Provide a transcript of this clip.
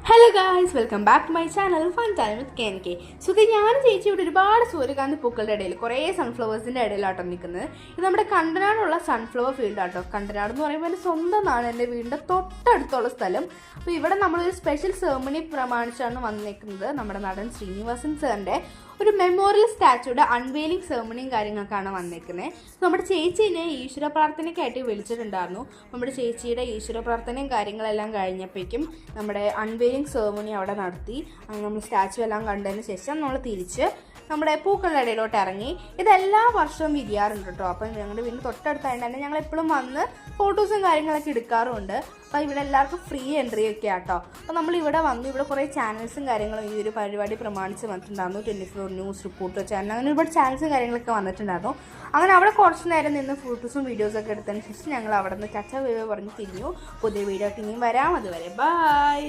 Hello guys, welcome back to my channel fun time with KNK. സുഖം. ഞാൻ ചേച്ചി ഇവിടെ ഒരുപാട് സൂര്യകാന്തി പൂക്കളുടെ ഇടയിൽ കുറേ സൺഫ്ലവേഴ്സിൻ്റെ ഇടയിലാട്ടോ നിൽക്കുന്നത്. ഇത് നമ്മുടെ കണ്ടനാടുള്ള സൺഫ്ലവർ ഫീൽഡ് ആട്ടോ. കണ്ടനാട് എന്ന് പറയുമ്പോൾ എൻ്റെ സ്വന്തം നാട്, എൻ്റെ വീടിൻ്റെ തൊട്ടടുത്തുള്ള സ്ഥലം. അപ്പോൾ ഇവിടെ നമ്മളൊരു സ്പെഷ്യൽ സെറമണി പ്രമാണിച്ചാണ് വന്നിരിക്കുന്നത്. നമ്മുടെ നടൻ ശ്രീനിവാസൻ സാറിൻ്റെ ഒരു മെമ്മോറിയൽ സ്റ്റാച്യൂയുടെ അൺവെയിലിംഗ് സെറമണിയും കാര്യങ്ങളൊക്കെയാണ് വന്നേക്കുന്നത്. നമ്മുടെ ചേച്ചീനെ ഈശ്വര പ്രാർത്ഥനയ്ക്കായിട്ട് വിളിച്ചിട്ടുണ്ടായിരുന്നു. നമ്മുടെ ചേച്ചിയുടെ ഈശ്വര പ്രാർത്ഥനയും കാര്യങ്ങളെല്ലാം കഴിഞ്ഞപ്പോഴേക്കും നമ്മുടെ അൺവെയിലിംഗ് സെറമണി അവിടെ നടത്തി. അങ്ങനെ നമ്മൾ സ്റ്റാച്യു എല്ലാം കണ്ടതിന് ശേഷം നമ്മൾ തിരിച്ച് നമ്മുടെ പൂക്കളുടെ ഇടയിലോട്ട് ഇറങ്ങി. ഇതെല്ലാ വർഷവും വിരിയാറുണ്ട് കേട്ടോ. അപ്പം ഞങ്ങളുടെ വീടിന് തൊട്ടടുത്തായിട്ട് തന്നെ ഞങ്ങൾ എപ്പോഴും വന്ന് ഫോട്ടോസും കാര്യങ്ങളൊക്കെ എടുക്കാറുണ്ട്. അപ്പോൾ ഇവിടെ എല്ലാവർക്കും ഫ്രീ എൻട്രി ഒക്കെ ആട്ടോ. അപ്പോൾ നമ്മൾ ഇവിടെ വന്നു. ഇവിടെ കുറേ ചാനൽസും കാര്യങ്ങളും ഈ ഒരു പരിപാടി പ്രമാണിച്ച് വന്നിട്ടുണ്ടായിരുന്നു. 24 ന്യൂസ്, റിപ്പോർട്ടർ ചാനൽ, അങ്ങനെ ഒരുപാട് ചാനൽസും കാര്യങ്ങളൊക്കെ വന്നിട്ടുണ്ടായിരുന്നു. അങ്ങനെ അവിടെ കുറച്ച് നേരം നിന്ന് ഫോട്ടോസും വീഡിയോസൊക്കെ എടുത്തതിന് ശേഷം ഞങ്ങൾ അവിടെ നിന്ന് ചച്ച വീഡിയോ പറഞ്ഞ് തിരിഞ്ഞു. പുതിയ വീഡിയോ ഒക്കെ ഇനിയും വരാം. അതുവരെ ബൈ.